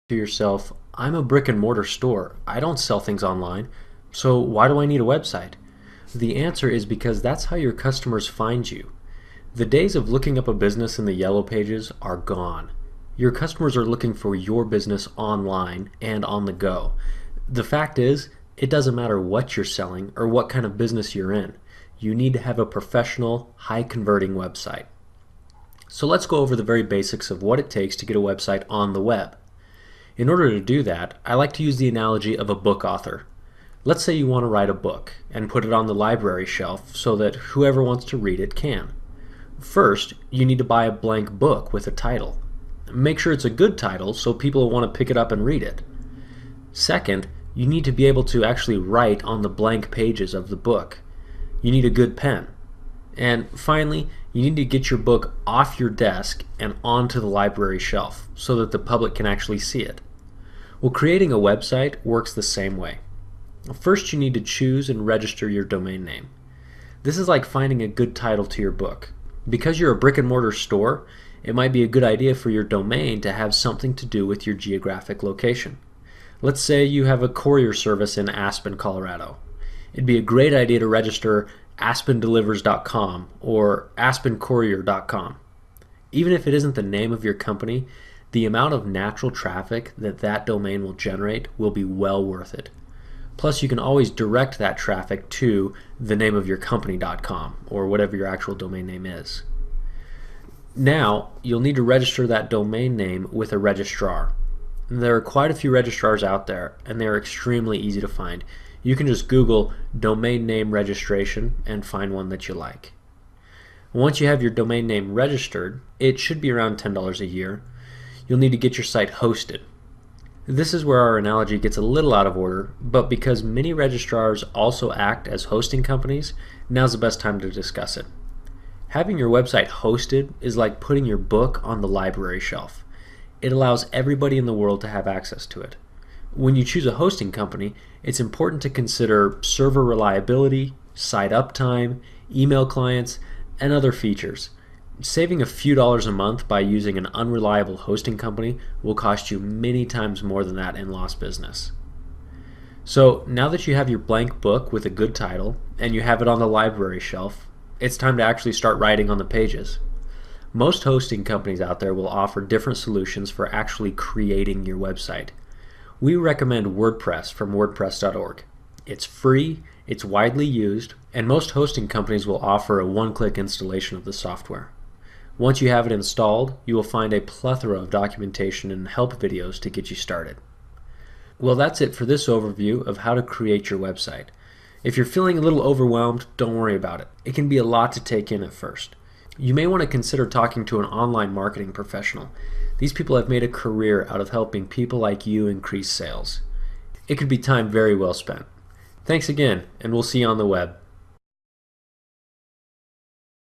To yourself, I'm a brick and mortar store. I don't sell things online. So why do I need a website? The answer is because that's how your customers find you. The days of looking up a business in the yellow pages are gone. Your customers are looking for your business online and on the go. The fact is, it doesn't matter what you're selling or what kind of business you're in. You need to have a professional, high-converting website. So let's go over the very basics of what it takes to get a website on the web. In order to do that, I like to use the analogy of a book author. Let's say you want to write a book and put it on the library shelf so that whoever wants to read it can. First, you need to buy a blank book with a title. Make sure it's a good title so people will want to pick it up and read it. Second, you need to be able to actually write on the blank pages of the book. You need a good pen. And finally, you need to get your book off your desk and onto the library shelf so that the public can actually see it. Well, creating a website works the same way. First, you need to choose and register your domain name. This is like finding a good title to your book. Because you're a brick and mortar store, it might be a good idea for your domain to have something to do with your geographic location. Let's say you have a courier service in Aspen, Colorado. It'd be a great idea to register aspendelivers.com or aspencourier.com. Even if it isn't the name of your company, the amount of natural traffic that domain will generate will be well worth it. Plus, you can always direct that traffic to the name of your company.com or whatever your actual domain name is. Now, you'll need to register that domain name with a registrar. There are quite a few registrars out there, and they're extremely easy to find. You can just Google domain name registration and find one that you like. Once you have your domain name registered, it should be around $10 a year. You'll need to get your site hosted. This is where our analogy gets a little out of order, but because many registrars also act as hosting companies, now's the best time to discuss it. Having your website hosted is like putting your book on the library shelf. It allows everybody in the world to have access to it. When you choose a hosting company, it's important to consider server reliability, site uptime, email clients, and other features. Saving a few dollars a month by using an unreliable hosting company will cost you many times more than that in lost business. So now that you have your blank book with a good title and you have it on the library shelf, it's time to actually start writing on the pages. Most hosting companies out there will offer different solutions for actually creating your website. We recommend WordPress from WordPress.org. It's free, it's widely used, and most hosting companies will offer a one-click installation of the software. Once you have it installed, you will find a plethora of documentation and help videos to get you started. Well, that's it for this overview of how to create your website. If you're feeling a little overwhelmed, don't worry about it. It can be a lot to take in at first. You may want to consider talking to an online marketing professional. These people have made a career out of helping people like you increase sales. It could be time very well spent. Thanks again, and we'll see you on the web.